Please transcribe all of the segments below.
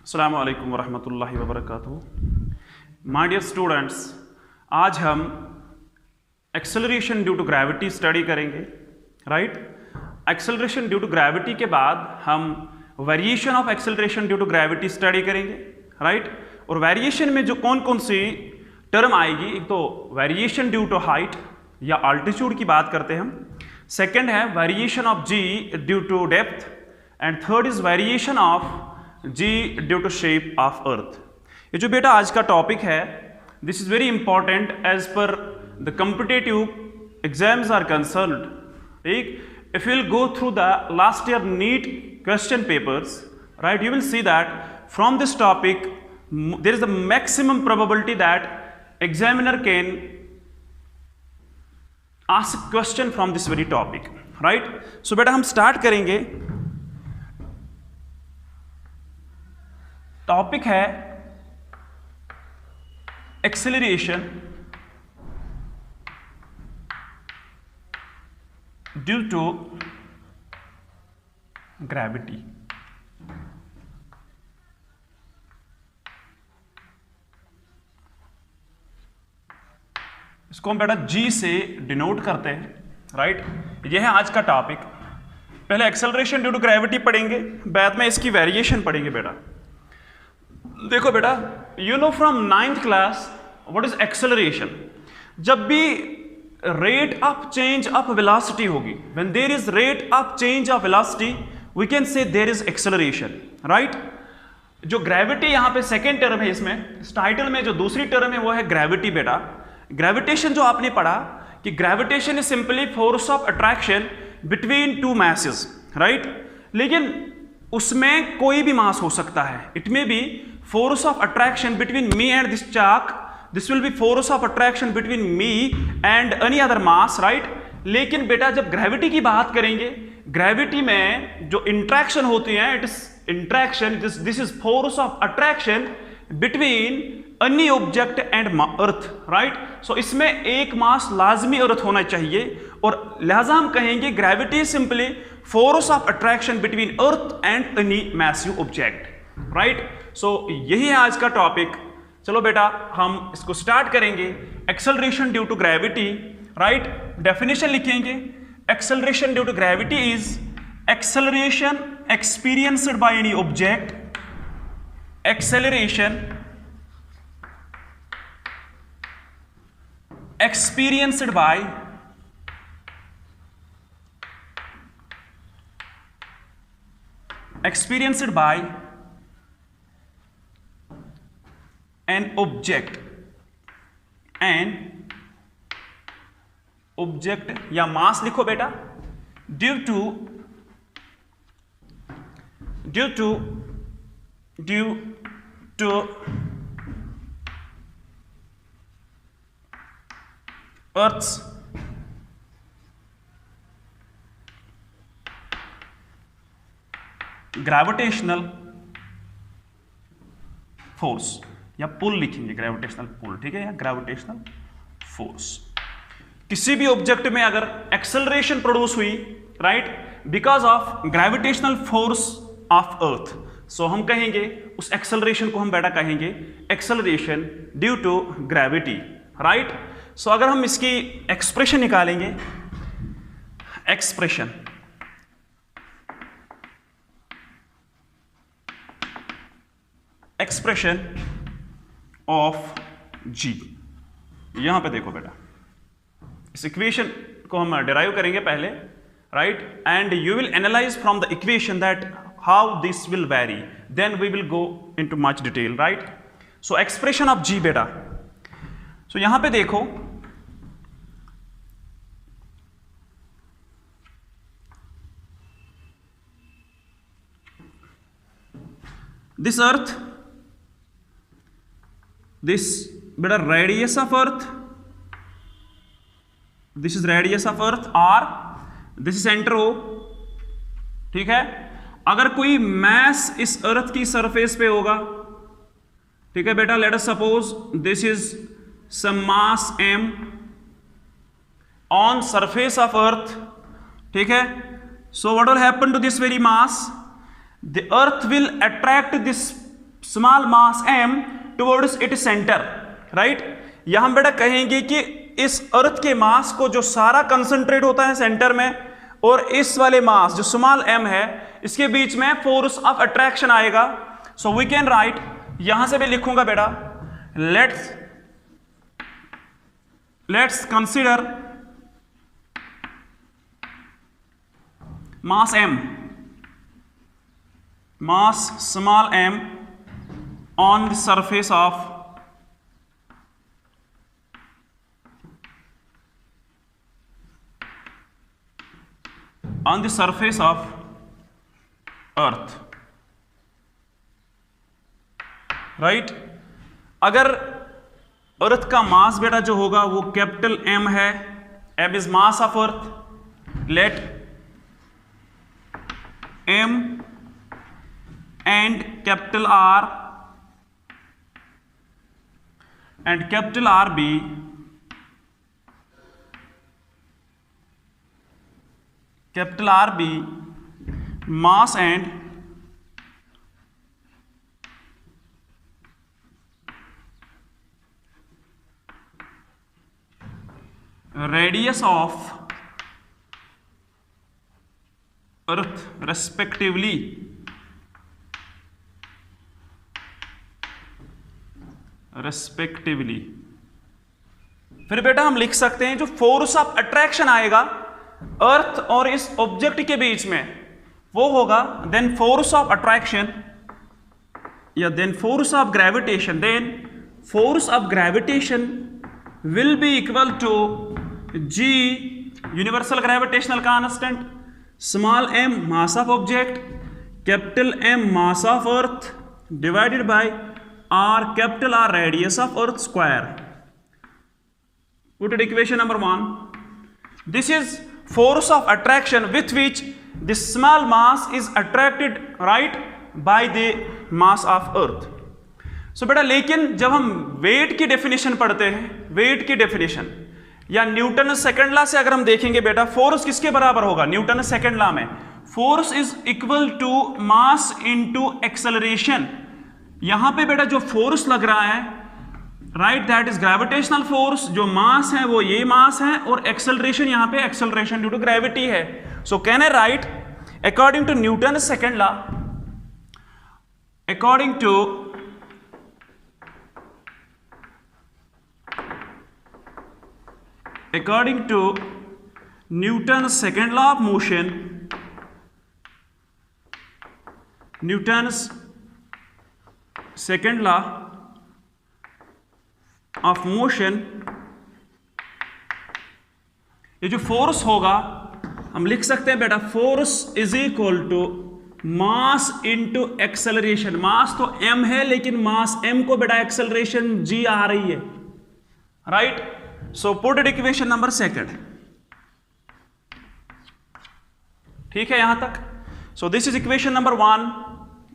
अस्सलामु अलैकुम वरहमतुल्लाहि वबरकातुहू। माय डियर स्टूडेंट्स, आज हम acceleration due to gravity study करेंगे। Right, acceleration due to gravity के बाद हम variation of acceleration due to gravity study करेंगे। राइट, और वेरिएशन में जो कौन कौन सी टर्म आएगी, एक तो वेरिएशन ड्यू टू हाइट या अल्टीट्यूड की बात करते हैं हम, सेकेंड है variation of ji due to depth, and third is variation of ji due to shape of earth. ये जो बेटा आज का टॉपिक है, this is very important as per the competitive exams are concerned. ठीक, if you will go through the last year NEET question papers, right, you will see that from this topic there is the maximum probability that examiner can ask question from this very topic, right? So बेटा हम start करेंगे। Topic है acceleration due to gravity. इसको हम बेटा जी से denote करते हैं। राइट, यह है आज का टॉपिक। पहले एक्सेलरेशन ड्यू टू ग्रेविटी पढ़ेंगे, बाद में इसकी वेरिएशन पढ़ेंगे। बेटा देखो बेटा, you know from 9th class what is acceleration. जब भी rate of change of velocity होगी, when there is rate of change of velocity we can say there is acceleration. Right, जो ग्रेविटी यहाँ पे सेकेंड टर्म है, इसमें इस title में जो दूसरी टर्म है वो है ग्रेविटी। बेटा ग्रेविटेशन जो आपने पढ़ा कि gravitation is simply force of attraction between two masses. Right, लेकिन उसमें कोई भी मास हो सकता है। It may be force of attraction between me and this chalk, this will be force of attraction between me and any other mass. Right, लेकिन बेटा जब ग्रेविटी की बात करेंगे, ग्रेविटी में जो इंट्रैक्शन होती है, it is interaction, this is force of attraction between any object and earth. Right, so इसमें एक मास लाजमी अर्थ होना चाहिए, और लिहाजा हम कहेंगे gravity simply force of attraction between earth and any massive object. Right, so यही है आज का टॉपिक। चलो बेटा हम इसको स्टार्ट करेंगे। Acceleration due to gravity. Right, definition लिखेंगे। Acceleration due to gravity is acceleration experienced by any object, acceleration experienced by an object या मास लिखो बेटा, due to Earth's gravitational force, या पुल लिखेंगे, ग्रेविटेशनल पुल। ठीक है, या ग्रेविटेशनल फोर्स। किसी भी ऑब्जेक्ट में अगर एक्सेलरेशन प्रोड्यूस हुई, right, because of gravitational force of earth, so हम कहेंगे उस एक्सेलरेशन को हम बेटा कहेंगे acceleration due to gravity. Right, so अगर हम इसकी एक्सप्रेशन निकालेंगे, एक्सप्रेशन ऑफ जी, यहां पे देखो बेटा, इस इक्वेशन को हम डिराइव करेंगे पहले। Right, and you will analyse from the equation that how this will vary, then we will go into much detail. Right, so expression of g बेटा, सो यहां पे देखो, this earth, this beta radius of earth, this is radius of earth, or this is center O। ठीक है, अगर कोई mess इस अर्थ की सरफेस पे होगा, ठीक है बेटा, let us suppose this is some mass m on surface of earth. ठीक है, so what will happen to this very mass, the earth will attract this small mass m towards it centre, right. यहां हम बेटा कहेंगे कि इस अर्थ के मास को जो सारा कंसंट्रेट होता है सेंटर में, और इस वाले मास जो स्मॉल m है इसके बीच में फोर्स ऑफ अट्रैक्शन आएगा। सो वी कैन राइट, यहां से मैं लिखूंगा बेटा, let's consider mass m, mass small m on the surface of earth, right. अगर अर्थ का मास बेटा जो होगा वो कैपिटल M है, M is mass of earth, let M and capital R and capital R be mass and radius of earth respectively, फिर बेटा हम लिख सकते हैं जो फोर्स ऑफ अट्रैक्शन आएगा अर्थ और इस ऑब्जेक्ट के बीच में वो होगा देन फोर्स ऑफ अट्रैक्शन या then force of gravitation will be equal to g universal gravitational constant, small m mass of object, capital M mass of earth divided by R capital R radius of earth square. Put it equation number 1. This is force of attraction with which this small mass is attracted, right, by the mass of earth. So बेटा लेकिन जब हम wait की definition पढ़ते हैं, wait की definition या Newton second law से अगर हम देखेंगे बेटा, फोर्स किसके बराबर होगा न्यूटन सेकंड लॉ में, force is equal to mass into acceleration. यहां पे बेटा जो फोर्स लग रहा है, right, that is gravitational force, जो मास है वो ये मास है, और एक्सेलरेशन यहां पे एक्सेलरेशन ड्यू टू ग्रेविटी है। So can I write according to Newton second law, according to Newton second law of motion, Newton's second law of motion, ये जो फोर्स होगा हम लिख सकते हैं बेटा, force is equal to mass into acceleration. Mass तो m है लेकिन मास m को बेटा एक्सेलरेशन g आ रही है, right. So put it equation number 2, ठीक है यहां तक। So this is equation number 1,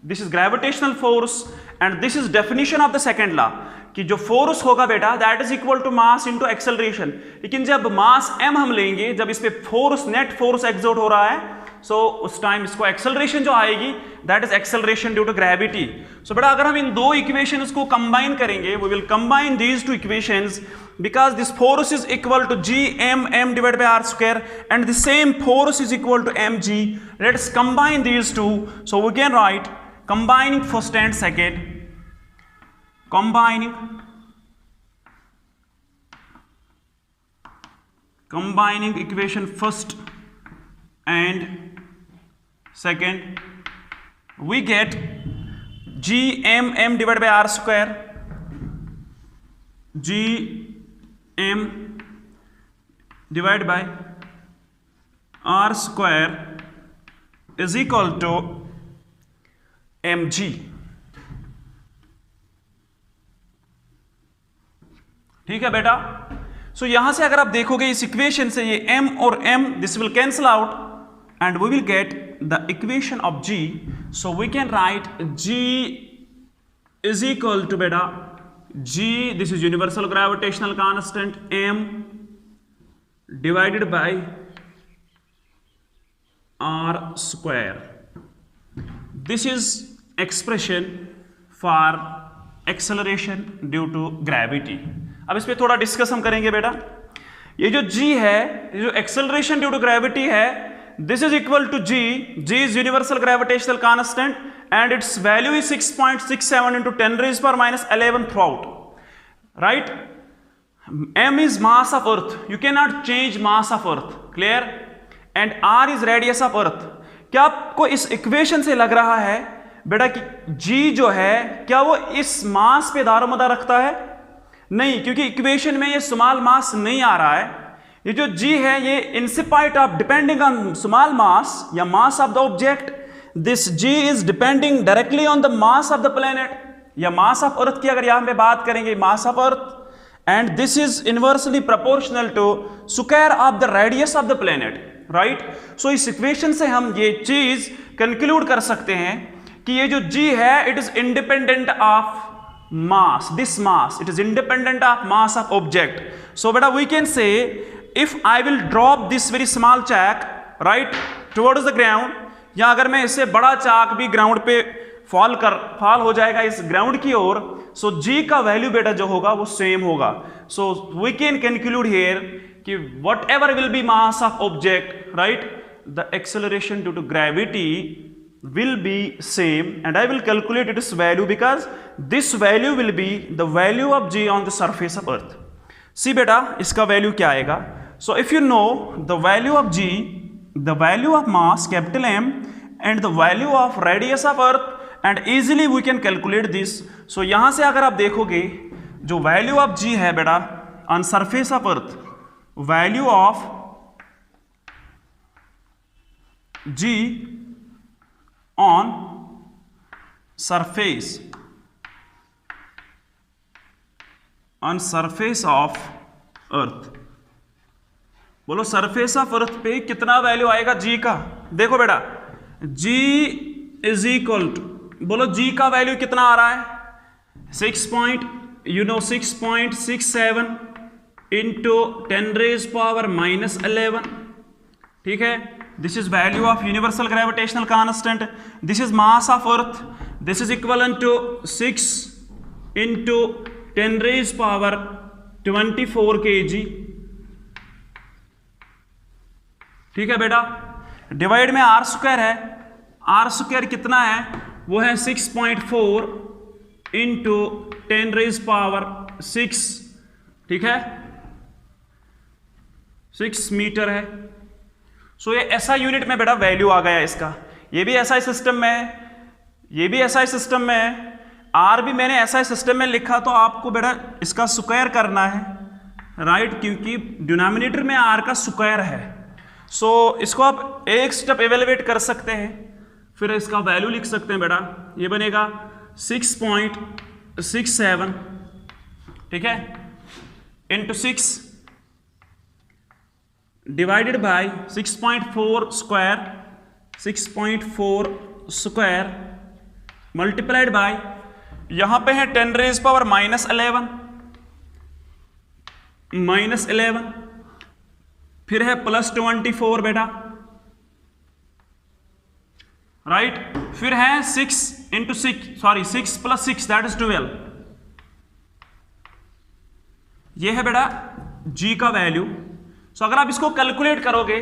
this is gravitational force and this is definition of the second law कि जो फोर्स होगा बेटा that is equal to mass into acceleration. लेकिन जब मास m हम लेंगे, जब इस पे फोर्स नेट फोर्स एक्सर्ट हो रहा है, सो उस टाइम इसको एक्सेलरेशन जो आएगी that is acceleration due to gravity. So बेटा अगर हम इन दो इक्वेशंस को कंबाइन करेंगे, we will combine these two equations because this force is equal to m divided by r square and the same force is equal to mg. Let's combine these two. So we can write combining first and second, combining equation first and second, we get m divided by r square, m divided by r square is equal to mg। ठीक है बेटा। So यहां से अगर आप देखोगे इस equation से ये m और m this will cancel out and we will get the equation of g। So we can write g is equal to बेटा g, this is universal gravitational constant, m divided by r square. This is expression for acceleration due to gravity. अब इस पे थोड़ा discuss हम करेंगे बेटा। ये जो g है, ये जो एक्सेलरेशन ड्यू टू ग्रेविटी है, this is equal to g is universal gravitational constant and its value is 6.67 into 10⁻⁻11 throughout, right. m is mass of earth, you cannot change mass of earth, clear, and r is radius of earth। क्या आपको इस equation से लग रहा है बेटा कि g जो है क्या वो इस मास पे दारोमदार रखता है? नहीं, क्योंकि इक्वेशन में ये स्मॉल मास नहीं आ रहा है। ये जो g है ये in spite of depending on small mass या mass of the object, this g is depending directly on the mass of the planet या मास ऑफ अर्थ की अगर यहां पे बात करेंगे, मास of earth, and this is inversely proportional to square of the radius of the planet, right? So इस equation से हम ये चीज कंक्लूड कर सकते हैं कि ये जो g है it is independent of mass, this mass it is independent of mass of object। So beta we can say if I will drop this very small chalk right towards the ground, या अगर मैं इससे बड़ा चाक भी ground पे fall हो जाएगा इस ग्राउंड की ओर, सो g का वैल्यू बेटा जो होगा वो सेम होगा। So we can conclude here कि whatever will be mass of object, right, the acceleration due to gravity will be same and I will calculate its value because this value will be the value of g on the surface of earth। see बेटा इसका value क्या आएगा? so if you know the value of g, the value of mass capital M and the value of radius of earth and easily we can calculate this। so यहां से अगर आप देखोगे जो value of g है बेटा on surface of earth, value of g on surface of earth, बोलो surface of earth पे कितना वैल्यू आएगा g का? देखो बेटा g इज इक्वल टू, बोलो g का वैल्यू कितना आ रहा है? 6.67 into 10⁻⁻11, ठीक है। This is value of universal gravitational constant, this is mass of earth, this is equivalent to 6 into 10⁻24 kg, ठीक है बेटा। डिवाइड में आर स्क्वायर है, आर स्क्वायर कितना है? वो है 6.4 इंटू 10⁻6, ठीक है, 6 मीटर है। सो ये ऐसा यूनिट में बेटा वैल्यू आ गया इसका। ये भी ऐसा सिस्टम में है, ये भी ऐसा सिस्टम में है, आर भी मैंने ऐसा सिस्टम में लिखा, तो आपको बेटा इसका स्क्वायर करना है, राइट, क्योंकि डिनोमिनेटर में आर का स्क्वायर है। सो इसको आप एक स्टेप एवेलुएट कर सकते हैं, फिर इसका वैल्यू लिख सकते हैं बेटा। ये बनेगा 6.67, ठीक है, into 6 divided by 6.4 square multiplied by, यहां पे है 10⁻⁻11, फिर है +24 बेटा, राइट, फिर है 6 + 6 दैट इज 12। ये है बेटा g का वैल्यू। सो अगर आप इसको कैलकुलेट करोगे,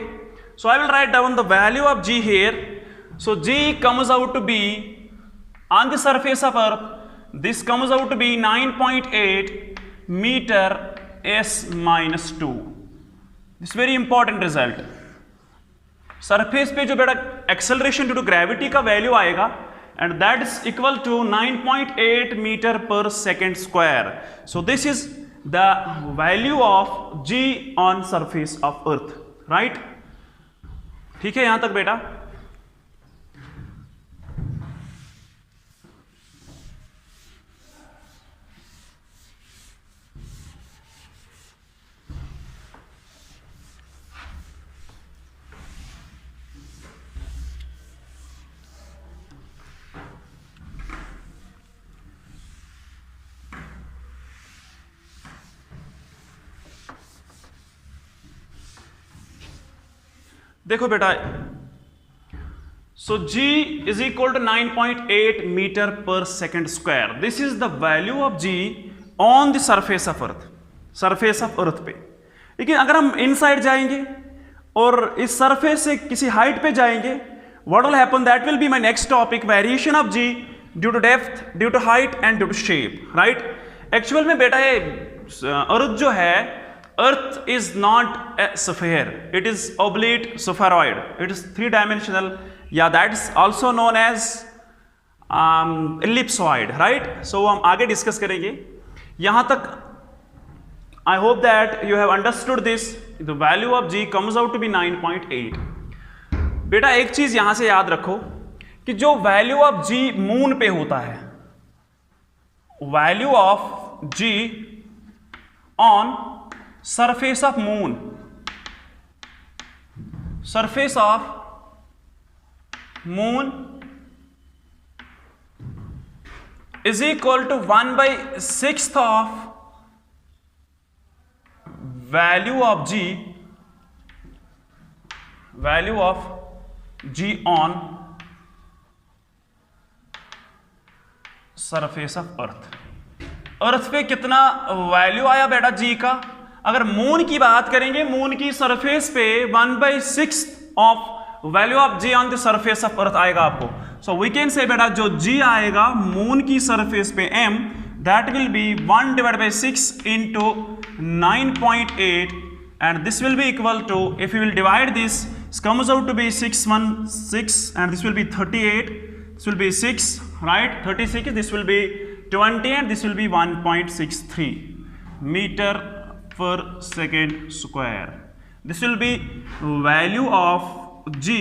so I will write down the value of g here. So g comes out to be on the surface of earth, this comes out to be 9.8 metre s-2। This very important result. Surface पे जो बेटा acceleration due to gravity का value आएगा and that is equal to 9.8 metre per second square. So this is the value of g on surface of earth, right, ठीक है यहां तक बेटा। देखो बेटा, So G is equal to 9.8 meter per second square. This is the value of G on the surface of Earth. Surface of earth पे। लेकिन अगर हम इनसाइड जाएंगे और इस सरफेस से किसी हाइट पे जाएंगे, what will happen, that will be my next topic, variation of ji due to depth, due to height and due to shape, right. Actual में बेटा ये अर्थ जो है, earth is not a sphere, it is oblate spheroid, it is 3 dimensional, या that is also known as ellipsoid, right. So हम आगे discuss करेंगे। यहां तक I hope that you have understood this. The value of G comes out to be 9.8. बेटा एक चीज यहां से याद रखो कि जो वैल्यू ऑफ G मून पे होता है, value of G on surface of moon, surface of moon is equal to 1/6 of value of G on surface of earth. Earth पे कितना वैल्यू आया बेटा G का? अगर मून की बात करेंगे, मून की सरफेस पे 1/6 of value of G on the surface of अर्थ आएगा आपको। सो वी कैन से बेटा जो G आएगा मून की सरफेस पे M, that will be 1/6 into 9.8, and this will be equal to, if you will divide this comes out to be 616, and this will be 38, this will be 6, right, 36, this will be 20, and this will be 1.63 meter per second square. This will be value of G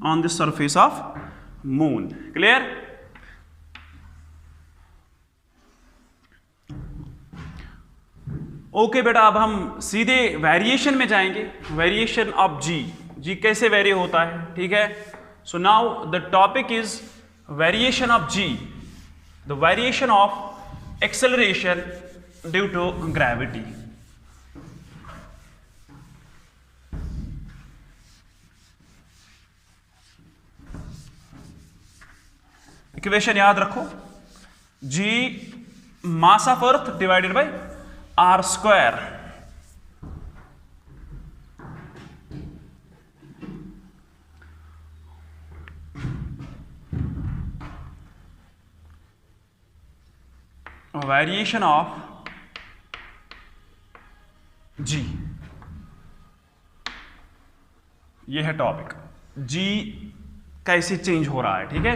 on the surface of moon. Clear? Okay बेटा, अब हम सीधे variation में जाएंगे। Variation of जी कैसे very होता है, ठीक है। So now the topic is variation of g, the variation of acceleration due to gravity. Equation याद रखो, g mass of earth divided by R square, variation of G, ये है टॉपिक। G कैसे चेंज हो रहा है, ठीक है,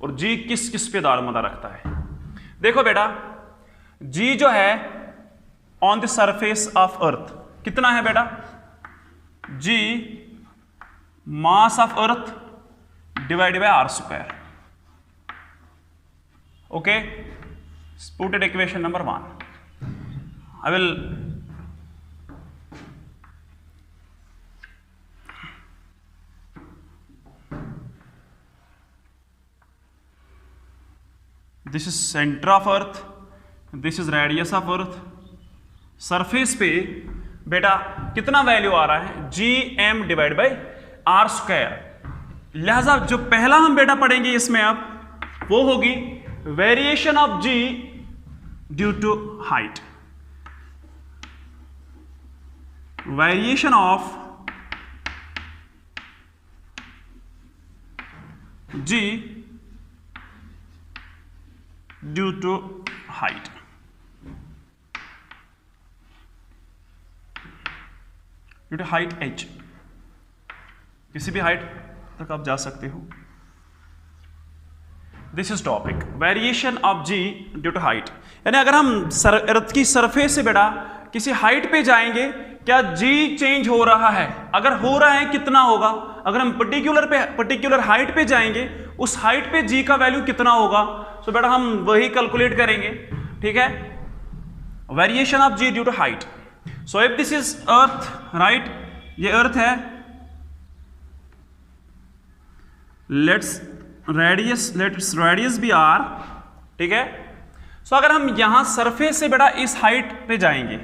और G किस किस पे दारोमदार रखता है। देखो बेटा, G जो है ऑन द सरफेस ऑफ अर्थ कितना है बेटा? G mass of earth divided by R square. Okay, put it equation number 1. I will this is center of earth, this is radius of earth. Surface पे बेटा कितना value आ रहा है? G M divide by R square. लिहाजा जो पहला हम बेटा पढ़ेंगे इसमें अब वो होगी variation of ji due to height. Variation of ji due to height. Due to height h, किसी भी हाइट तक आप जा सकते हो। This is topic variation of ji due to height. यानी अगर हम अर्थ की सरफेस से बेटा किसी हाइट पे जाएंगे, क्या जी चेंज हो रहा है? अगर हो रहा है कितना होगा? अगर हम पर्टिकुलर हाइट पे जाएंगे, उस हाइट पे जी का वैल्यू कितना होगा? तो बेटा हम वही कैलकुलेट करेंगे, ठीक है। Variation of ji due to height. So if this is earth, right, ये अर्थ है, लेट्स रेडियस भी आर, ठीक है। सो अगर हम यहां सरफेस से बेटा इस हाइट पे जाएंगे,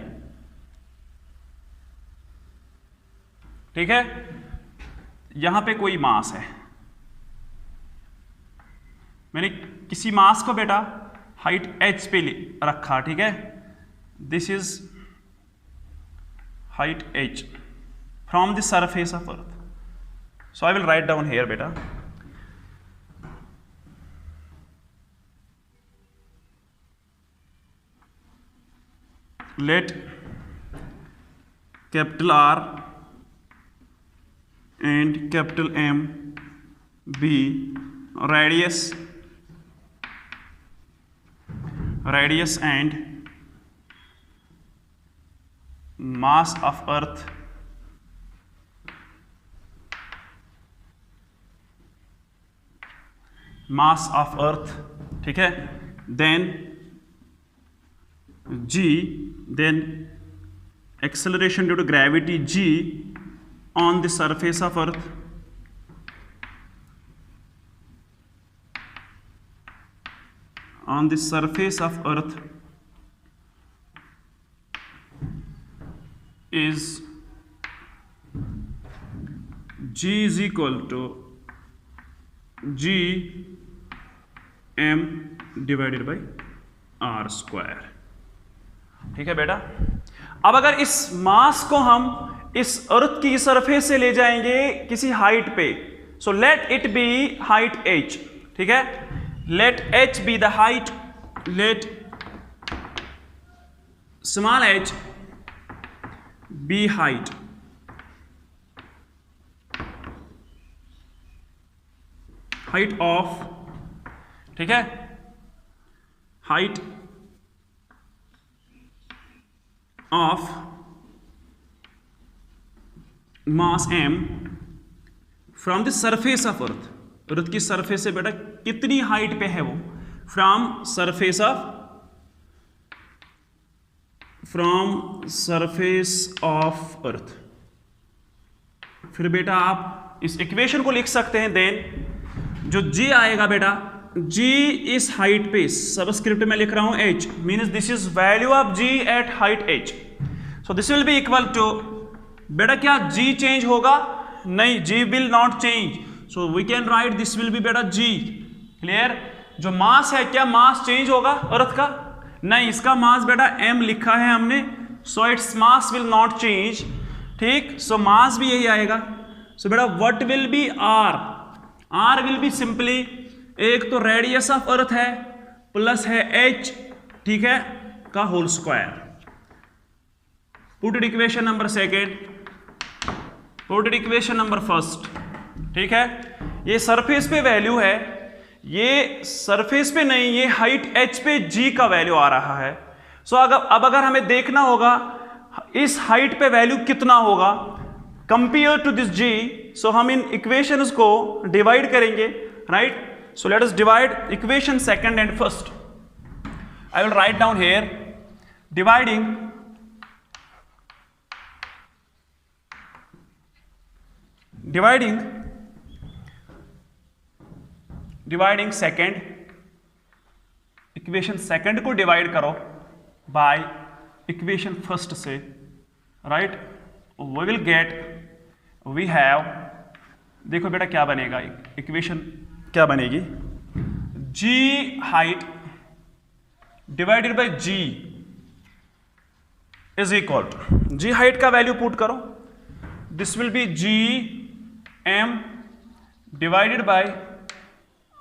ठीक है, यहां पे कोई मास है, मैंने किसी मास को बेटा हाइट h पे रखा, ठीक है, this is height h from the surface of earth. So I will write down here बेटा, let capital R and capital M be radius and mass of earth ठीक है, then g, then acceleration due to gravity g on the surface of earth is g is equal to g m divided by r square. ठीक है बेटा. अब अगर इस मास को हम इस अर्थ की सरफेस से ले जाएंगे किसी हाइट पे, so let it be height h, ठीक है, let h be the height, let small h be height, of, ठीक है, height of mass m from the surface of earth. Earth की सरफेस से बेटा कितनी हाइट पे है वो, फ्रॉम सरफेस ऑफ अर्थ. फिर बेटा आप इस इक्वेशन को लिख सकते हैं, देन जो g आएगा बेटा, g इस हाइट पे, सबस्क्रिप्ट में लिख रहा हूं h, means this is value of g at height h. So this will be equal to, बेटा क्या g चेंज होगा? नहीं, g will not change. So we can write this will be बेटा g. क्लियर? जो mass है, क्या mass change होगा अर्थ का? नहीं, इसका मास बेटा m लिखा है हमने, so its mass will not change. ठीक, सो मास भी यही आएगा. सो बेटा what will be r? r will be simply, एक तो रेडियस ऑफ अर्थ है प्लस है h, ठीक है, का whole square. Put it equation number second, put it equation number first. ठीक है, ये सरफेस पे वैल्यू है, ये सरफेस पे नहीं, ये हाइट h पे g का वैल्यू आ रहा है. सो अब अगर हमें देखना होगा इस हाइट पे वैल्यू कितना होगा कंपेयर टू दिस g, सो हम इन इक्वेशंस को डिवाइड करेंगे, right? So let us divide equation second and first. I will write down here, dividing second, equation second को डिवाइड करो बाय इक्वेशन फर्स्ट से, right? We will get, we have, देखो बेटा क्या बनेगा, इक्वेशन क्या बनेगी, g height divided by g is equal to, g height का वैल्यू पुट करो, this will be g m divided by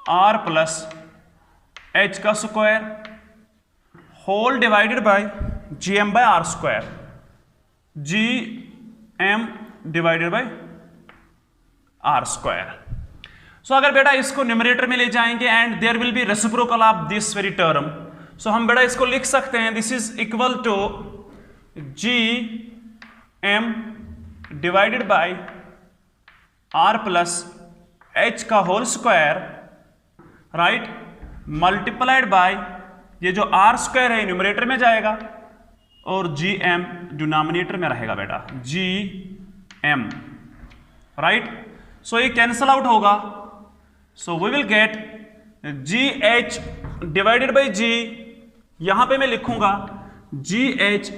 r plus h का square whole divided by gm by r square, gm divided by r square. So अगर बेटा इसको numerator में ले जाएंगे and there will be reciprocal of this very term, so हम बेटा इसको लिख सकते हैं, this is equal to g m divided by are plus H का whole square, right, multiplied by ये जो आर स्क्वायर है न्यूमरेटर में जाएगा और जी एम डिनोमिनेटर में रहेगा बेटा, जी एम, राइट? सो ये कैंसल आउट होगा. So we will get g H divided by g, यहां पे मैं लिखूंगा g H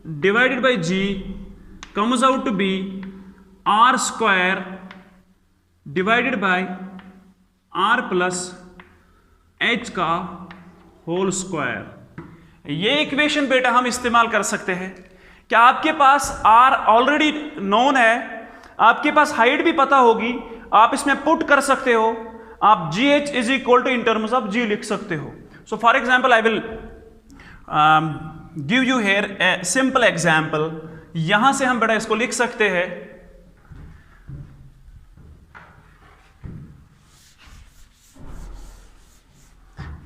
divided by g comes out to be r square divided by are plus h का whole square. ये equation बेटा हम इस्तेमाल कर सकते हैं। क्या आपके पास r ऑलरेडी नोन है, आपके पास हाइट भी पता होगी, आप इसमें पुट कर सकते हो, आप gh is equal to in terms of g लिख सकते हो। So for example I will give you here a simple example. यहां से हम बेटा इसको लिख सकते हैं,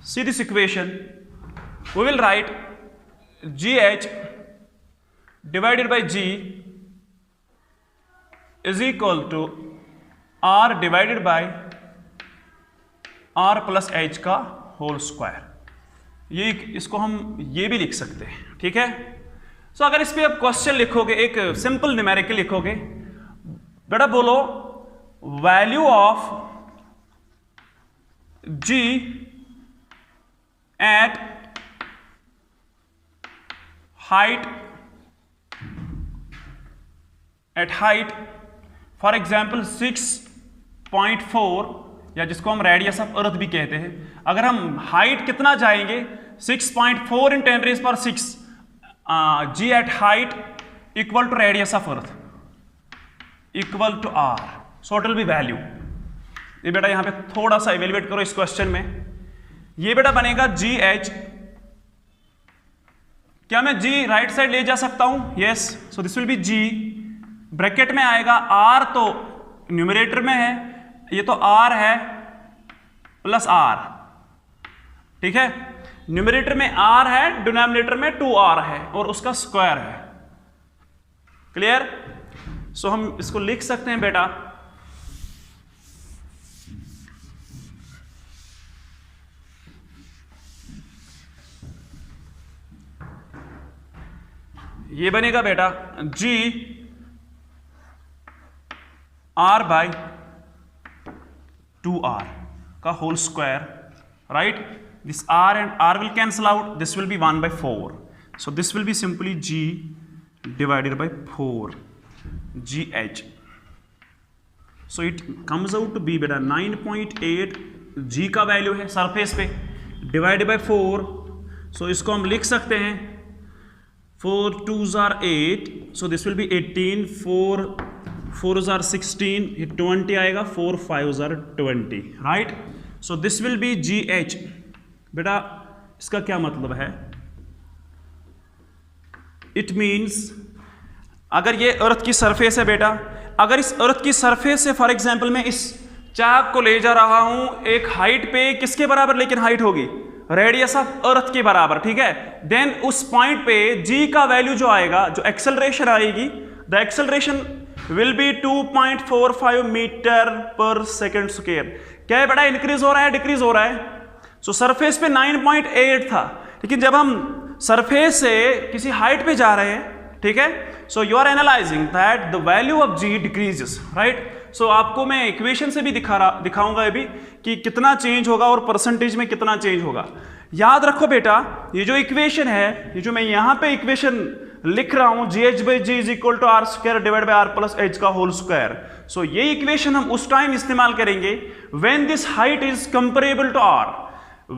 see this equation, we will write gh divided by g is equal to r divided by r plus h का होल स्क्वायर। ये इसको हम ये भी लिख सकते हैं, ठीक है। सो अगर इस पे आप क्वेश्चन लिखोगे, एक सिंपल न्यूमेरिकल लिखोगे, बेटा बोलो value of g at height for example 6.4, या जिसको हम रेडियस ऑफ अर्थ भी कहते हैं। अगर हम हाइट कितना जाएंगे 6.4 in 10 raise power 6 g at height equal to radius of earth equal to r, so it will be value. ये बेटा यहां पे थोड़ा सा इवेल्युएट करो इस क्वेश्चन में। ये बेटा बनेगा जी एच। क्या मैं जी राइट साइड ले जा सकता हूं? Yes, so this will be G, bracket में आएगा आर, तो न्यूमरेटर में है, ये तो आर है प्लस आर, ठीक है। न्यूमरेटर में आर है, डिनोमिनेटर में 2r है और उसका स्क्वायर है। क्लियर? सो हम इसको लिख सकते हैं बेटा, ये बनेगा बेटा g r बाई 2r का whole square, right. This r and r will cancel out, this will be 1/4, so this will be simply g divided by 4 gh, so it comes out to be बेटा 9.8 g का value है surface पे, divided by 4, सो इसको हम लिख सकते हैं 4 2s are 8, so this will be 18, 4 4s are 16, ये 20 आएगा, 4 5s are 20, right? So this will be GH। बेटा इसका क्या मतलब है? It means अगर ये अर्थ की सरफेस है बेटा, अगर इस अर्थ की सरफेस से फॉर एग्जाम्पल मैं इस चाक को ले जा रहा हूं एक हाइट पे, किसके बराबर लेकिन हाइट होगी? रेडियस ऑफ अर्थ के बराबर, ठीक है। देन उस पॉइंट पे g का वैल्यू जो आएगा, जो एक्सेलरेशन आएगी, the acceleration will be 2.45 metre per second square. क्या है बेटा, इंक्रीज हो रहा है डिक्रीज हो रहा है? सो सरफेस पे 9.8 था, लेकिन जब हम सरफेस से किसी हाइट पे जा रहे हैं, ठीक है, so you are analysing that the value of g decreases, right. So आपको मैं इक्वेशन से भी दिखाऊंगा अभी कि कितना चेंज होगा और परसेंटेज में कितना चेंज होगा। याद रखो बेटा, ये जो इक्वेशन है, ये जो मैं यहाँ पे इक्वेशन लिख रहा हूँ gh by g is equal to r square divide by r plus h का होल स्क्वायर। सो ये इक्वेशन हम उस टाइम इस्तेमाल करेंगे when this height is comparable to r,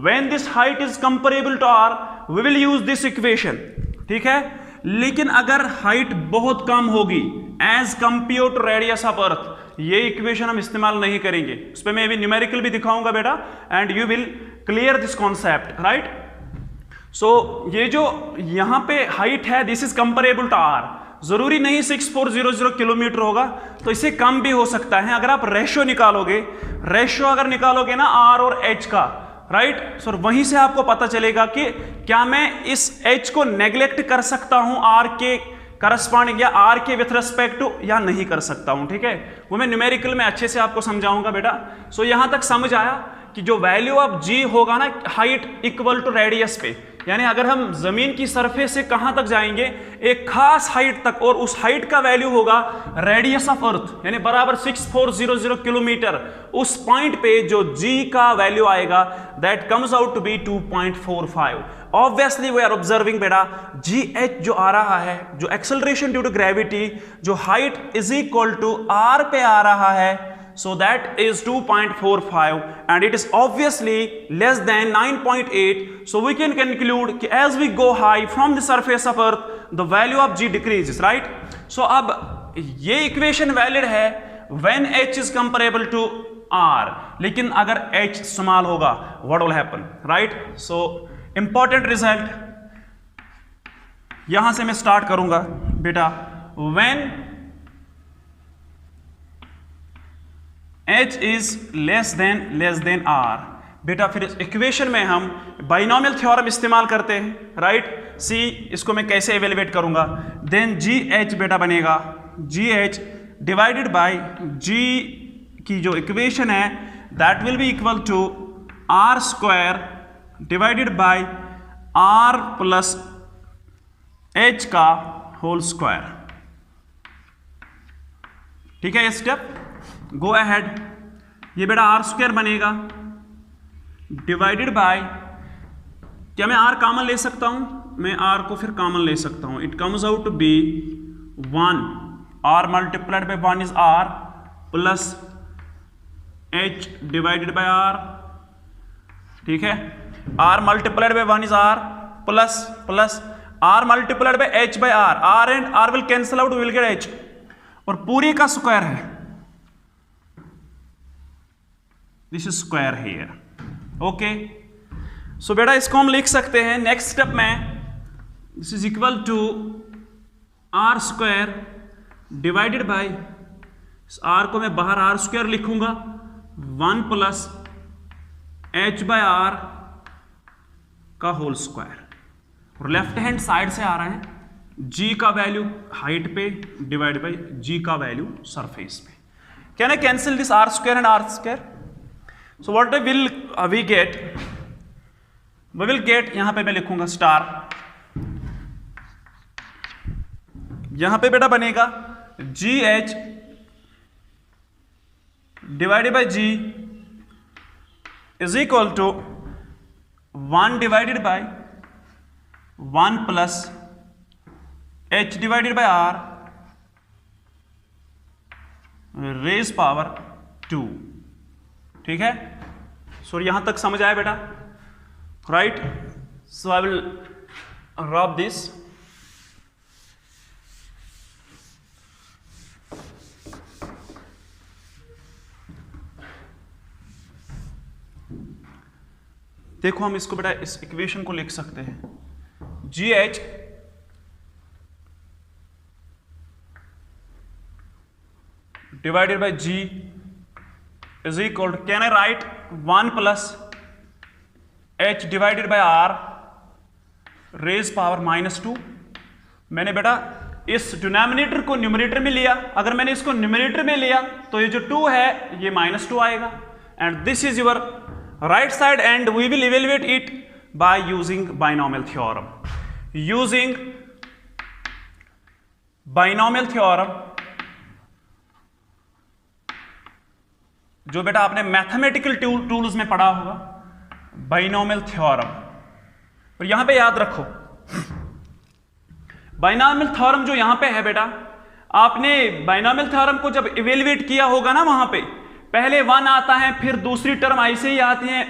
when this height is comparable to r we will use this equation, ठीक है। लेकिन अगर हाइट बहुत कम होगी as compare to radius of earth, ये इक्वेशन हम इस्तेमाल नहीं करेंगे। उस पर मैं अभी न्यूमेरिकल भी दिखाऊंगा बेटा, and you will clear this concept, right. So ये जो यहां पे हाइट है, this is comparable to r, जरूरी नहीं 6400 किलोमीटर होगा, तो इससे कम भी हो सकता है। अगर आप रेशियो निकालोगे, रेशियो अगर निकालोगे ना आर और एच का, राइट, सो वहीं से आपको पता चलेगा कि क्या मैं इस एच को नेग्लेक्ट कर सकता हूं आर के करस्पॉन्डिंग या आर के विथ रेस्पेक्ट टू, या नहीं कर सकता हूं, ठीक है। वो मैं न्यूमेरिकल में अच्छे से आपको समझाऊंगा बेटा। सो यहां तक समझ आया कि जो वैल्यू ऑफ जी होगा ना हाइट इक्वल टू रेडियस पे, यानी अगर हम जमीन की सरफेस से कहां तक जाएंगे, एक खास हाइट तक, और उस हाइट का वैल्यू होगा रेडियस ऑफ अर्थ यानी बराबर 6400 किलोमीटर, उस पॉइंट पे जो जी का वैल्यू आएगा that comes out to be 2.45। Obviously we are observing बेटा जी एच जो आ रहा है, जो एक्सेलरेशन ड्यू टू ग्रेविटी, जो height is equal to R पे आ रहा है, so that is 2.45 and it is obviously less than 9.8. So we can conclude as we go high from the surface of earth the value of g decreases, right? So अब ये equation valid है when h is comparable to r, लेकिन अगर h small होगा what will happen, right? So important result यहां से मैं start करूंगा बेटा, when h is less than r, बेटा फिर इस इक्वेशन में हम बाइनोमियल थ्योरम इस्तेमाल करते हैं, राइट? सी इसको मैं कैसे एवेल्युएट करूंगा, देन जी एच बेटा बनेगा G H divided by G की जो इक्वेशन है that will be equal to R square divided by are plus H का होल स्क्वायर। ठीक है, ये स्टेप गो अहेड, ये बेटा आर स्क्वायर बनेगा डिवाइडेड बाय, क्या मैं आर कॉमन ले सकता हूं? मैं आर को फिर कॉमन ले सकता हूं, it comes out to be 1 r multiplied by 1 is r plus h divided by are. ठीक है, r multiplied by 1 is r plus r multiplied by h by r, r and r will cancel out, will get h, और पूरी का square है, this is square here. Okay, so बेटा इसको हम लिख सकते हैं नेक्स्ट स्टेप में, this is equal to R square divided by, R को मैं बाहर आर स्क्वायर लिखूंगा 1 प्लस एच बाय आर का होल स्क्वायर, और लेफ्ट हैंड साइड से आ रहा है g का वैल्यू हाइट पे डिवाइड बाय g का वैल्यू सरफेस पे। Can I cancel this R square and R square? So what will we get, we will get, यहां पे मैं लिखूंगा स्टार, यहां पे बेटा बनेगा G H divided by G is equal to 1 divided by 1 plus h divided by r raise power 2। ठीक है, सो यहां तक समझ आया बेटा, right? So I will rub this, देखो हम इसको बेटा इस इक्वेशन को लिख सकते हैं जी H divided by g is equal to, can I write 1 plus h divided by r raise power -2। मैंने बेटा इस डिनोमिनेटर को न्यूमरेटर में लिया, अगर मैंने इसको न्यूमरेटर में लिया तो ये जो 2 है ये -2 आएगा, and this is your right side, and we will evaluate it by using binomial theorem. Using binomial theorem, जो बेटा आपने मैथमेटिकल टूल्स में पढ़ा होगा, बाइनोमियल थ्योरम, और यहां पे याद रखो बाइनोमियल थ्योरम जो यहां पे है बेटा, आपने बाइनोमियल थ्योरम को जब इवेल्युएट किया होगा ना, वहां पे पहले 1 आता है, फिर दूसरी टर्म ऐसे ही आती है,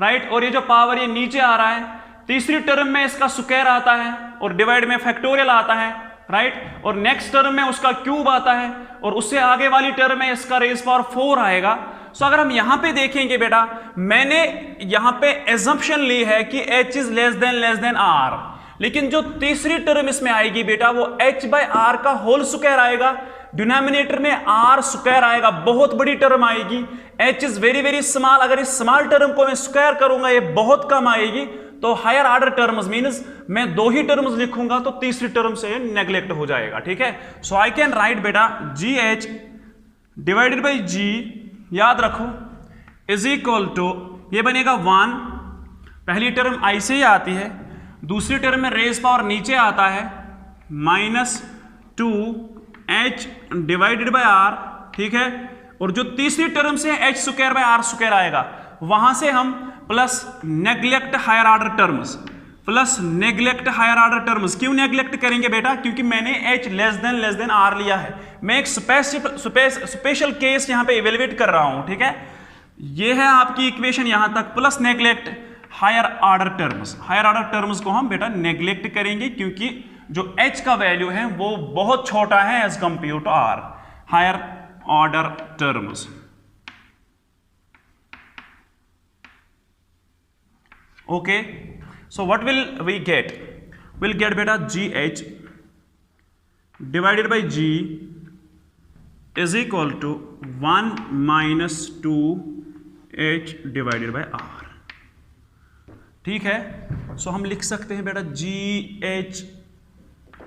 राइट? और ये जो पावर ये नीचे आ रहा है, तीसरी टर्म में इसका स्क्वायर आता है, और डिवाइड में फैक्टोरियल आता है, राइट? और नेक्स्ट टर्म में उसका क्यूब आता है, और उससे आगे वाली टर्म में इसका रेज पावर 4 आएगा। सो अगर हम यहां पे देखेंगे बेटा, मैंने यहां पे एजम्पशन ली है कि h is less than r, लेकिन जो तीसरी टर्म इसमें आएगी बेटा वो h बाय r का होल स्क्वायर आएगा, डिनोमिनेटर में r स्क्वायर आएगा, बहुत बड़ी टर्म आएगी। h इज वेरी स्मॉल, अगर इस स्मॉल टर्म को मैं स्क्वायर करूंगा ये बहुत कम आएगी, तो हायर ऑर्डर टर्म्स मींस मैं 2 ही टर्म्स लिखूंगा तो तीसरी टर्म से नेग्लेक्ट हो जाएगा। ठीक है, सो आई कैन राइट बेटा जी एच डिवाइडेड बाई जी, याद रखो, इज इक्वल टू, ये बनेगा 1, पहली टर्म ऐसे ही आती है, दूसरी टर्म में रेज पावर नीचे आता है -2h डिवाइडेड बाय r। ठीक है, और जो तीसरी टर्म से h square by r square आएगा, वहां से हम plus neglect higher order terms, plus neglect higher order terms. क्यों नेग्लेक्ट करेंगे बेटा? क्योंकि मैंने h लेस देन r लिया है। मैं एक स्पेशल केस यहां पे इवेलुएट कर रहा हूं, ठीक है। ये है आपकी इक्वेशन यहां तक, plus neglect higher order terms. Higher order terms को हम बेटा नेग्लेक्ट करेंगे क्योंकि जो h का वैल्यू है वो बहुत छोटा है as compare to r। Higher order terms, okay. So what will we get? We'll get beta GH divided by G is equal to 1 minus 2H divided by R। ठीक है, so हम लिख सकते हैं बेटा GH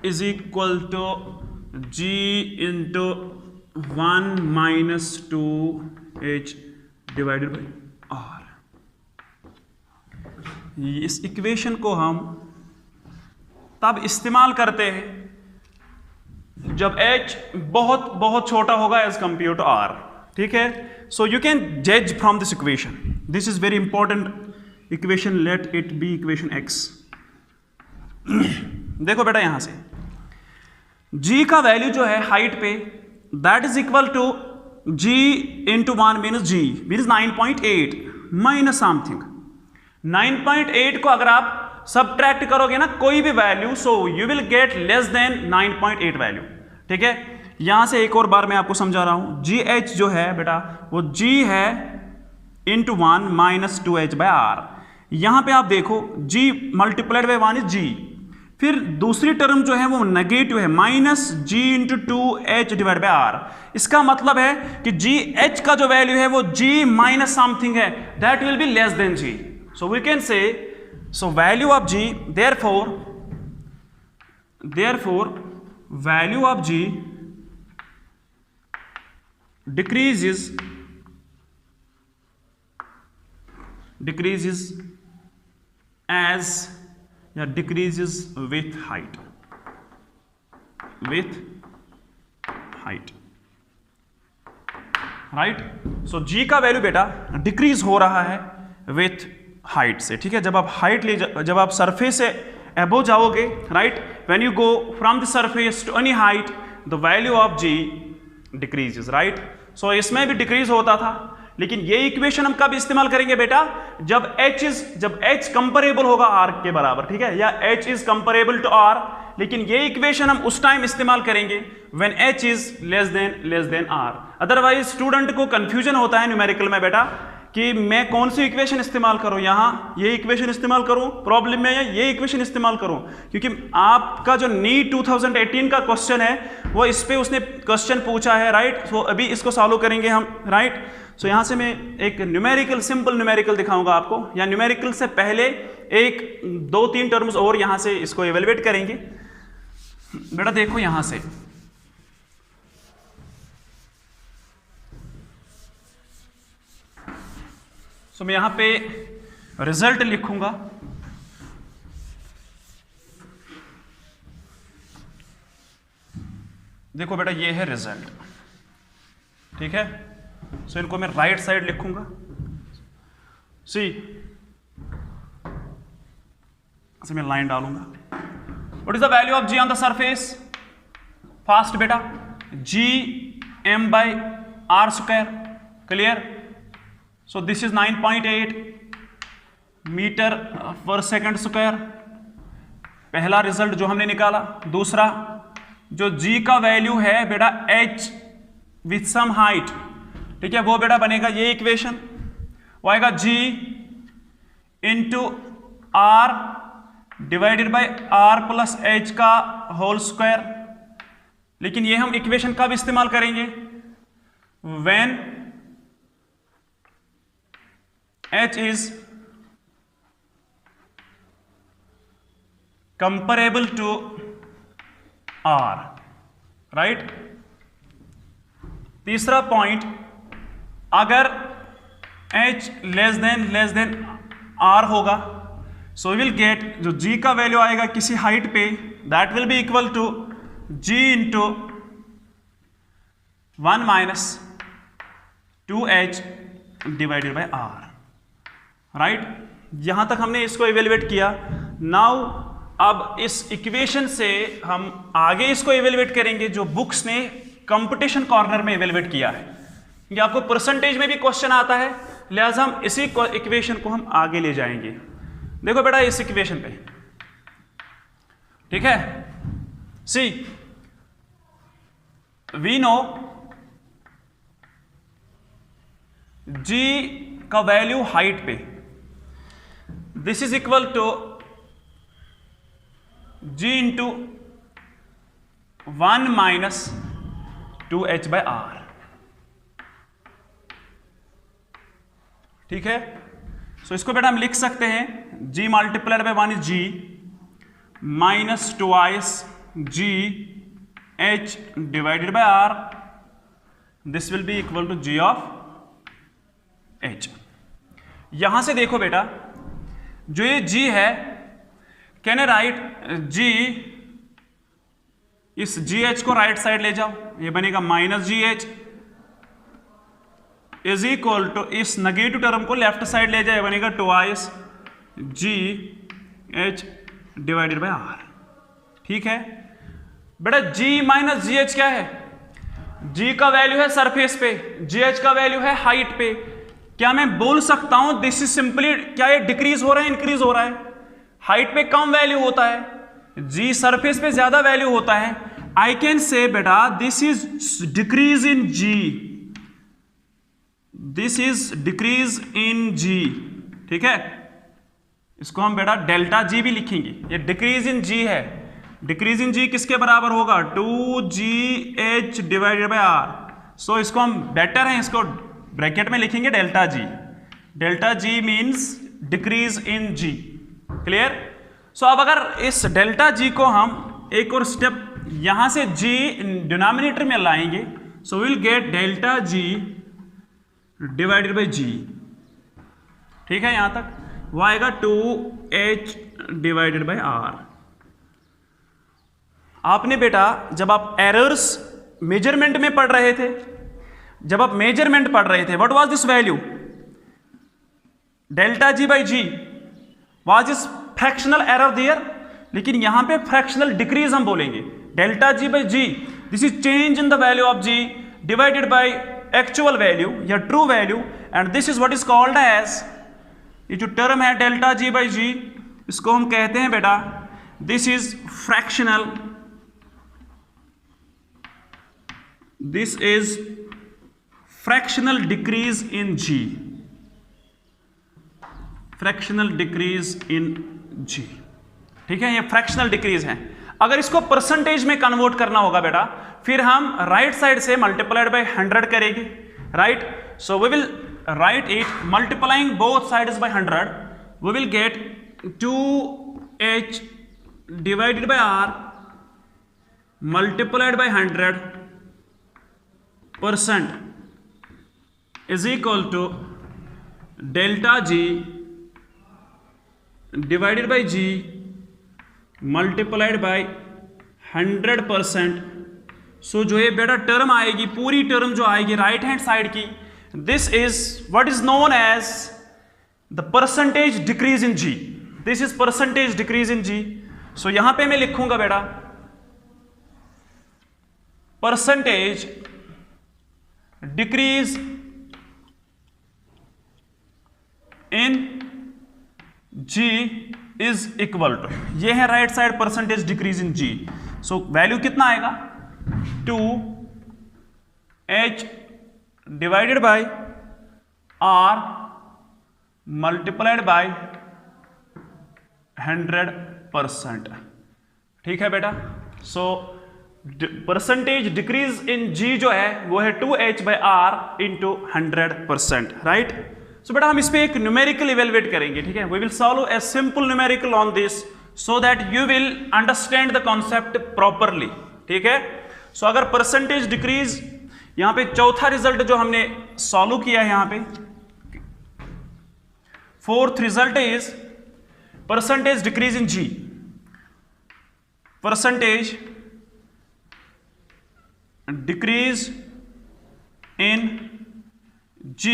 is equal to G into 1 minus 2H divided by R। इस equation को हम तब इस्तेमाल करते हैं जब h बहुत बहुत छोटा होगा एज कंपेयर टू r, ठीक है। सो यू कैन जज from this equation, this is very important equation, late it B equation x। देखो बेटा यहां से g का वैल्यू जो है हाइट पे that is equal to g into 1 minus g minus 9.8 minus something. 9.8 को अगर आप सबट्रैक्ट करोगे ना कोई भी value, so you will get less than 9.8 value, ठीक है। यहां से एक और बार मैं आपको समझा रहा हूं, GH जो है बेटा वो G है into 1 minus 2H by R। यहां पे आप देखो G multiplied by 1 is G, फिर दूसरी टर्म जो है वो नेगेटिव है, minus G into 2H divide by R। इसका मतलब है कि GH का जो वैल्यू है वो G माइनस समथिंग है, that will be less than G। So we can say, so value of G, therefore value of G decreases as decreases with height, right? So G का value बेटा decrease हो रहा है with height से, ठीक है। जब आप हाइट जब आप सरफेस से एबो जाओगे, right, when you go from the surface to any height the value of G decreases, right. So इसमें भी डिक्रीज होता था, लेकिन ये इक्वेशन हम कब इस्तेमाल करेंगे बेटा? जब H कंपेरेबल होगा R के बराबर, ठीक है, या H is comparable to R। लेकिन ये इक्वेशन हम उस टाइम इस्तेमाल करेंगे when H is less than R। Otherwise student को कंफ्यूजन होता है न्यूमेरिकल में बेटा कि मैं कौन सी इक्वेशन इस्तेमाल करूं, यहाँ ये इक्वेशन इस्तेमाल करूं प्रॉब्लम में या ये इक्वेशन इस्तेमाल करूं, क्योंकि आपका जो नीट 2018 का क्वेश्चन है वो इस पे उसने क्वेश्चन पूछा है, राइट। सो अभी इसको सॉल्व करेंगे हम, राइट। सो यहाँ से मैं एक न्यूमेरिकल, सिंपल न्यूमेरिकल दिखाऊंगा आपको, या न्यूमेरिकल से पहले एक 2-3 टर्म्स और यहाँ से इसको एवेलुएट करेंगे। बेटा देखो यहाँ से सो मैं यहां पे रिजल्ट लिखूंगा। देखो बेटा ये है रिजल्ट, ठीक है। सो इनको मैं राइट साइड लिखूंगा, सी मैं लाइन डालूंगा। What is the value of G on the surface? Fast बेटा G m by R square, clear. So this is 9.8 metre per second square, पहला रिजल्ट जो हमने निकाला। दूसरा जो G का वैल्यू है बेटा H विथ सम हाइट, ठीक है, वो बेटा बनेगा ये इक्वेशन, वो आएगा G into R divided by R plus H का होल स्क्वायर। लेकिन ये हम इक्वेशन कब इस्तेमाल करेंगे? When H is comparable to R, right? तीसरा पॉइंट, अगर H लेस देन R होगा, सो विल गेट जो G का वैल्यू आएगा किसी हाइट पे, that will be equal to G into 1 minus 2H divided by R, right. यहां तक हमने इसको इवेल्युएट किया। नाउ अब इस इक्वेशन से हम आगे इसको इवेलुएट करेंगे जो बुक्स ने कंपटीशन कॉर्नर में इवेलुएट किया है, क्योंकि आपको परसेंटेज में भी क्वेश्चन आता है, लिहाजा हम इसी इक्वेशन को हम आगे ले जाएंगे। देखो बेटा इस इक्वेशन पे, ठीक है, सी वी नो जी का वैल्यू हाइट पे, this is equal to G into 1 minus 2h by are, ठीक है। सो इसको बेटा हम लिख सकते हैं g multiplied by 1 is g minus 2 g h divided by r, this will be equal to g of h। यहां से देखो बेटा जो ये g है, कैन आई राइट g, इस gh को राइट साइड ले जाओ, ये बनेगा minus gh is equal to इस नेगेटिव टर्म को लेफ्ट साइड ले जाए, बनेगा 2 gh डिवाइडेड बाय r, ठीक है। बेटा g माइनस gh क्या है, g का वैल्यू है सरफेस पे, gh का वैल्यू है हाइट पे। क्या मैं बोल सकता हूं दिस इज सिंपली, क्या ये डिक्रीज हो रहा है इंक्रीज हो रहा है? हाइट पे कम वैल्यू होता है, g सरफेस पे ज्यादा वैल्यू होता है। आई कैन से बेटा this is decrease in g, this is decrease in g, ठीक है। इसको हम बेटा डेल्टा g भी लिखेंगे, ये डिक्रीज इन g है। डिक्रीज इन g किसके बराबर होगा, 2gh डिवाइडेड बाय r। सो इसको हम बेटर है, इसको ब्रैकेट में लिखेंगे delta g। Delta g means decrease in g, clear. So अब अगर इस डेल्टा g को हम एक और स्टेप यहां से g डिनोमिनेटर में लाएंगे, सो will get delta g divided by g, ठीक है। यहां तक वो आएगा 2h डिवाइडेड बाय r। आपने बेटा जब आप एरर्स मेजरमेंट में पढ़ रहे थे, जब आप मेजरमेंट पढ़ रहे थे, what was this value, delta g by g was this fractional error there, लेकिन यहां पे फ्रैक्शनल डिक्रीज हम बोलेंगे। Delta g by g, this is change in the value of g divided by actual value या true value, and this is what is called as, ये जो term है delta g by g, इसको हम कहते हैं बेटा this is fractional, this is fractional decrease in g, fractional decrease in g, ठीक है। ये फ्रैक्शनल डिक्रीज है। अगर इसको परसेंटेज में कन्वर्ट करना होगा बेटा, फिर हम राइट साइड से मल्टीप्लाइड बाय 100 करेंगे, right. So we will write it multiplying both sides by 100, we will get 2h divided by r multiplied by 100% is equal to delta g divided by g multiplied by 100%। So जो ये बेटा term आएगी, पूरी term जो आएगी right hand side की, this is what is known as the percentage decrease in g, this is percentage decrease in g। So यहां पे मैं लिखूंगा बेटा percentage decrease in g is equal to, ये है right side percentage decrease in g। So value कितना आएगा, 2h divided by r multiplied by 100%, ठीक है बेटा। सो परसेंटेज डिक्रीज इन g जो है वो है 2h by r into 100%, right. So बेटा हम इस पे एक न्यूमेरिकल इवेलुएट करेंगे, ठीक है। We will solve a simple numerical on this so that you will understand the concept properly, ठीक है। सो अगर परसेंटेज डिक्रीज, यहां पे चौथा रिजल्ट जो हमने सॉल्व किया है, यहां पे fourth result is percentage decrease in g, percentage decrease in g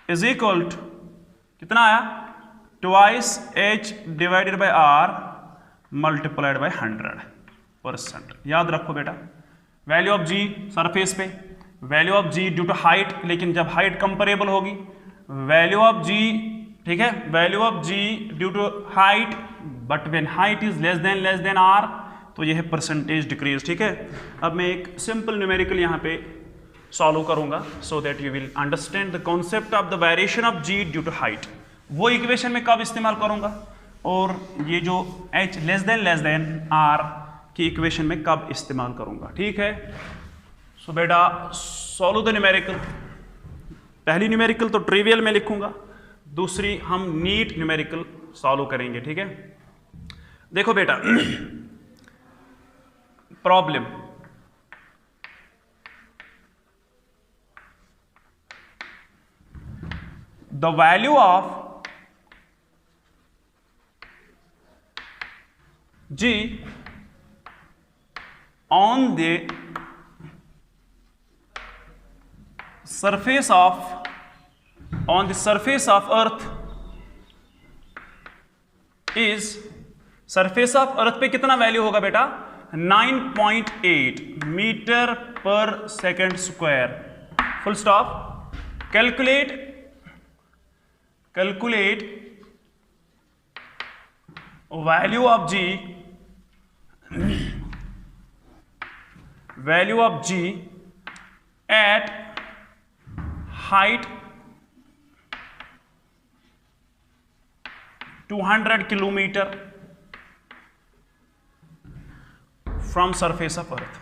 is equal to कितना आया twice h divided by r multiplied by 100%। याद रखो बेटा, वैल्यू ऑफ g सरफेस पे, value of g due to height, लेकिन जब height comparable होगी, value of g, ठीक है, value of g due to height, but when height is less than r, तो यह है परसेंटेज डिक्रीज। ठीक है, अब मैं एक सिंपल न्यूमेरिकल यहाँ पे सॉल्व करूंगा so that you will understand the concept of the variation of g due to height. वो इक्वेशन में कब इस्तेमाल करूंगा और ये जो h लेस देन r की इक्वेशन में कब इस्तेमाल करूंगा। ठीक है, सो बेटा सॉल्व द न्यूमेरिकल। पहली न्यूमेरिकल तो ट्रिवियल में लिखूंगा, दूसरी हम नीट न्यूमेरिकल सॉल्व करेंगे। ठीक है, देखो बेटा problem, the value of g on the surface of earth is, surface of earth पे कितना वैल्यू होगा बेटा, 9.8 metre per second square, full stop. Calculate value of g at height 200 kilometre from surface of earth,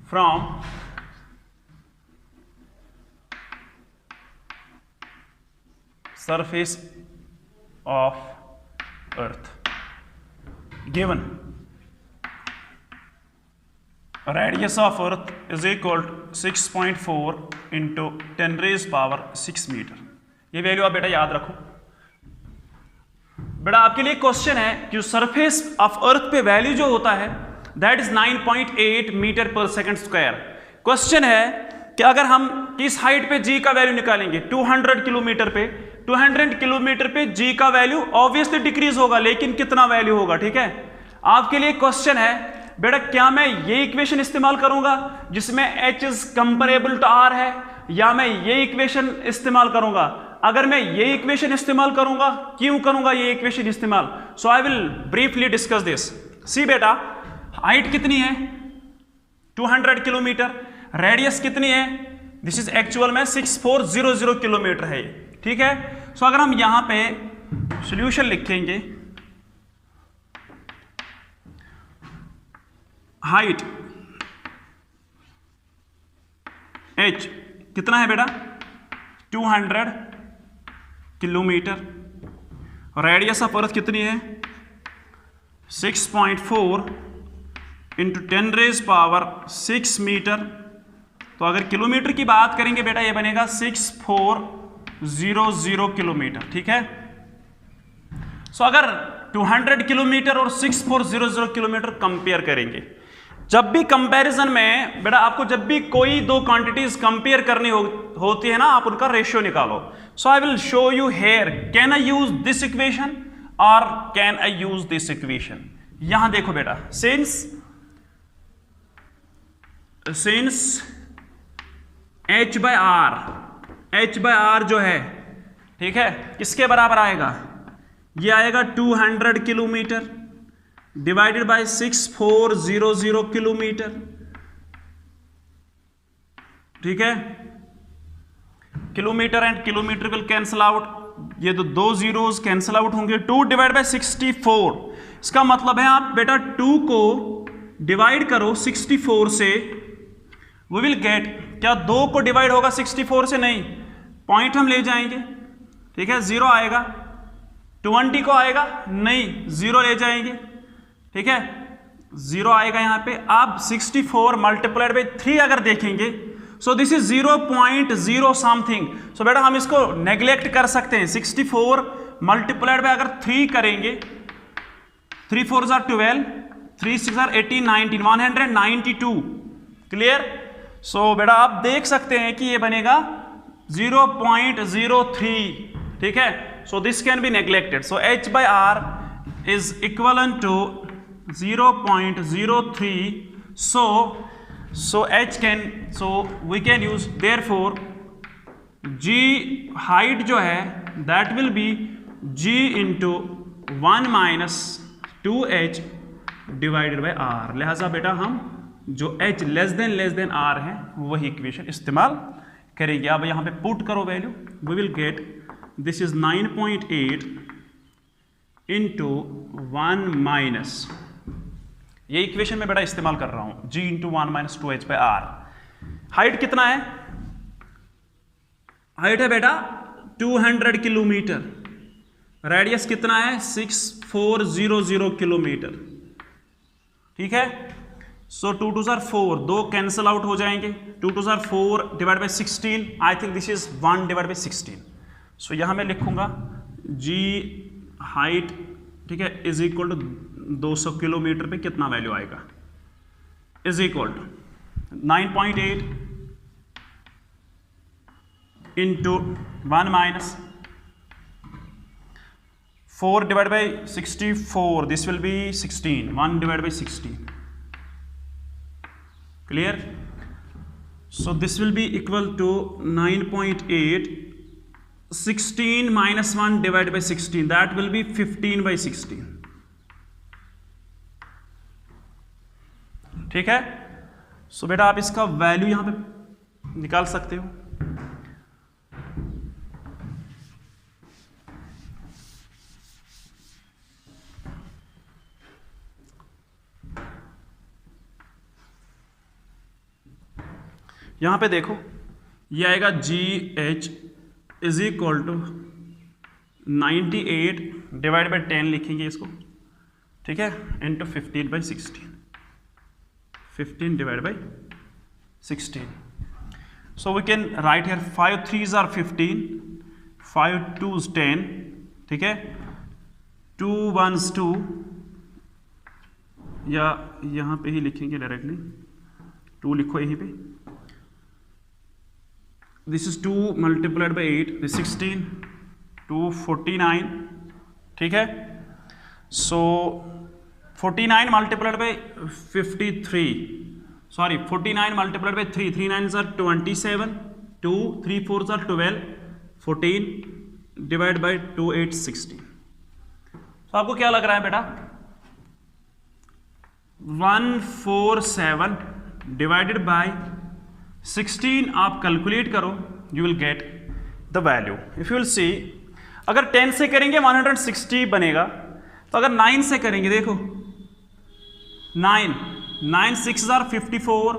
from surface of earth, given radius of earth is equal to 6.4 into 10 raised power 6 metre. ये value आप बेटा याद रखो। बेटा आपके लिए question है कि सरफेस ऑफ अर्थ पे वैल्यू जो होता है that is 9.8 metre per second square. Question है कि अगर हम किस हाइट पे g का वैल्यू निकालेंगे, 200 किलोमीटर पे, 200 किलोमीटर पे g का वैल्यू ऑब्वियसली डिक्रीज होगा, लेकिन कितना वैल्यू होगा। ठीक है, आपके लिए क्वेश्चन है बेटा क्या मैं ये इक्वेशन इस्तेमाल करूंगा जिसमें h is comparable to r है, या मैं ये इक्वेशन इस्तेमाल करूंगा। अगर मैं ये इक्वेशन इस्तेमाल करूंगा, क्यों करूंगा ये इक्वेशन इस्तेमाल, so I will briefly discuss this. See बेटा, हाइट कितनी है 200 किलोमीटर, रेडियस कितनी है, दिस इज एक्चुअल में 6400 किलोमीटर है। ठीक है, सो अगर हम यहां पे सॉल्यूशन लिखेंगे, हाइट h कितना है बेटा 200 किलोमीटर, रेडियस ऑफ अर्थ कितनी है 6.4 इंटू 10 रेज पावर 6 मीटर। तो अगर किलोमीटर की बात करेंगे बेटा ये बनेगा 6400 किलोमीटर। ठीक है, सो अगर 200 किलोमीटर और 6400 किलोमीटर कंपेयर करेंगे, जब भी कंपैरिजन में बेटा आपको जब भी कोई दो क्वांटिटीज कंपेयर करनी होती है ना, आप उनका रेशियो निकालो। So I will show you here, can I use this equation और can I use this equation. यहां देखो बेटा, सिंस h बाय आर जो है, ठीक है, किसके बराबर आएगा, ये आएगा 200 किलोमीटर डिवाइडेड बाय 6400 किलोमीटर। ठीक है, kilometre and kilometre will cancel out, ये तो दो जीरोस कैंसल आउट होंगे। 2 डिवाइड बाय 64, इसका मतलब है आप बेटा 2 को डिवाइड करो 64 से, वी विल गेट, क्या 2 को डिवाइड होगा 64 से, नहीं, पॉइंट हम ले जाएंगे। ठीक है, 0 आएगा, 20 को आएगा नहीं, 0 ले जाएंगे। ठीक है, 0 आएगा यहां पे। आप 64 मल्टीप्लाइड बाई 3 अगर देखेंगे, सो दिस इज 0.0 समथिंग। सो बेटा हम इसको नेग्लेक्ट कर सकते हैं। 64 मल्टीप्लाइड बाय अगर 3 करेंगे, 3 4 जार 12, 3 6 जार 18, 19, 192। क्लियर? सो बेटा आप देख सकते हैं कि ये बनेगा 0.03। ठीक है, so this can be neglected. So h by r is equivalent to 0.03. So h can, so we can use, therefore g height जो है that will be g into 1 minus 2h divided by r. लिहाजा बेटा हम जो h less than r है वही equation इस्तेमाल करेंगे. अब यहाँ पे पुट करो value, we will get this is 9.8 into 1 minus, ये इक्वेशन में बेटा इस्तेमाल कर रहा हूं, g into 1 minus 2h by r. Height कितना है? हाइट है बेटा 200 किलोमीटर. रेडियस कितना है? 6400 किलोमीटर. ठीक है. सो 2 2 जार 4, 2 कैंसिल आउट हो जाएंगे. 2 2 jar 4 divide by 16, I think this is 1 divide by 16. सो यहां मैं लिखूंगा g हाइट, ठीक है, इज इक्वल टू 200 किलोमीटर पे कितना वैल्यू आएगा, is equal to 9.8 into 1 minus 4 divided by 64, this will be 16, 1 divided by 16. Clear? So this will be equal to 9.8, 16 minus 1 divided by 16, that will be 15 by 16. ठीक है. So बेटा आप इसका value यहां पे निकाल सकते हो. यहां पे देखो ये आएगा G H is equal to 98 divide by 10 लिखेंगे इसको, ठीक है, into 15 by 16, 15 divide by 16. So we can write here 5 3s are 15, 5 2s 10, ठीक है, 2 1s 2, या यहां पे ही लिखेंगे डायरेक्टली, 2 लिखो यहीं पे. This is 2 multiplied by 8, this 16, 2 49, ठीक है. So 49 multiplied by 53, sorry 49 multiplied by 3, 3 9s are 27, 2 3 4s are 12, 14 divided by 2 8 16. So आपको क्या लग रहा है बेटा? 147 divided by 16 आप कैलकुलेट करो, you will get the value. If you will see, अगर 10 से करेंगे 160 बनेगा, तो अगर 9 से करेंगे, देखो 9 9 6s are 54,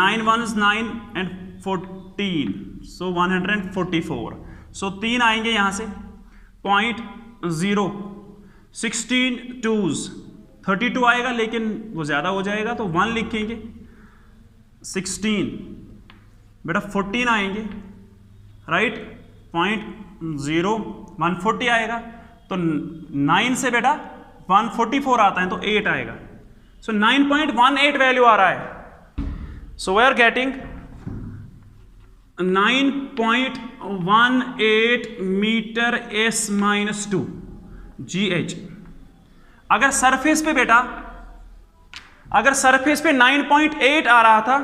9 1s 9 and 14, so 144. सो 3 आएंगे यहां से, 0.0, 16 2s 32 आएगा, लेकिन वो ज्यादा हो जाएगा तो 1 लिखेंगे. 16 बेटा 14 आएंगे, राइट, 0.0 140 आएगा, तो 9 से बेटा 144 आता है तो 8 आएगा. सो 9.18 वैल्यू आ रहा है. So we are getting 9.18 metre s minus 2 GH. अगर सरफेस पे बेटा, अगर सरफेस पे 9.8 आ रहा था,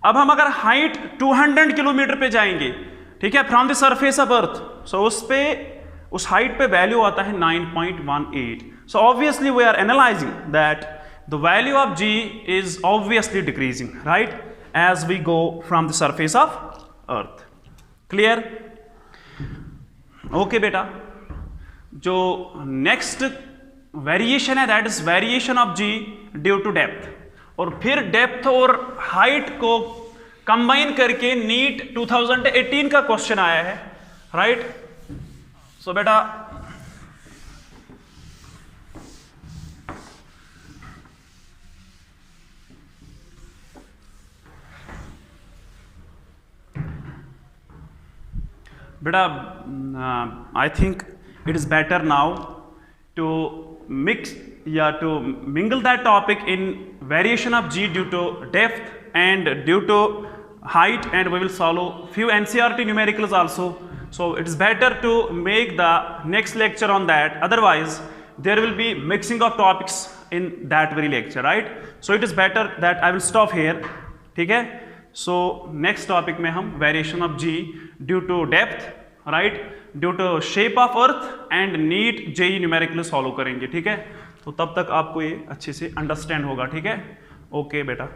अब हम अगर हाइट 200 किलोमीटर पे जाएंगे, ठीक है, from the surface of earth, so उस पे, उस हाइट पे वैल्यू आता है 9.18. So obviously we are analysing that the value of g is obviously decreasing, right, as we go from the surface of earth. Clear? Okay बेटा, जो next variation है that is variation of g due to depth. और फिर depth और height को combine करके NEET 2018 का question आया है, राइट. सो बेटा I think it is better now to mix, to mingle that topic in variation of g due to depth and due to height, and we will solve few NCERT numericals also So it is better to make the next lecture on that, otherwise there will be mixing of topics in that very lecture, right? So it is better that I will stop here, ठीक है? So next topic में हम variation of G due to depth, right, due to shape of earth and NEET JEE numerical solve करेंगे, ठीक है? तो तब तक आपको ये अच्छे से अंडरस्टैंड होगा, ठीक है? ओके बेटा।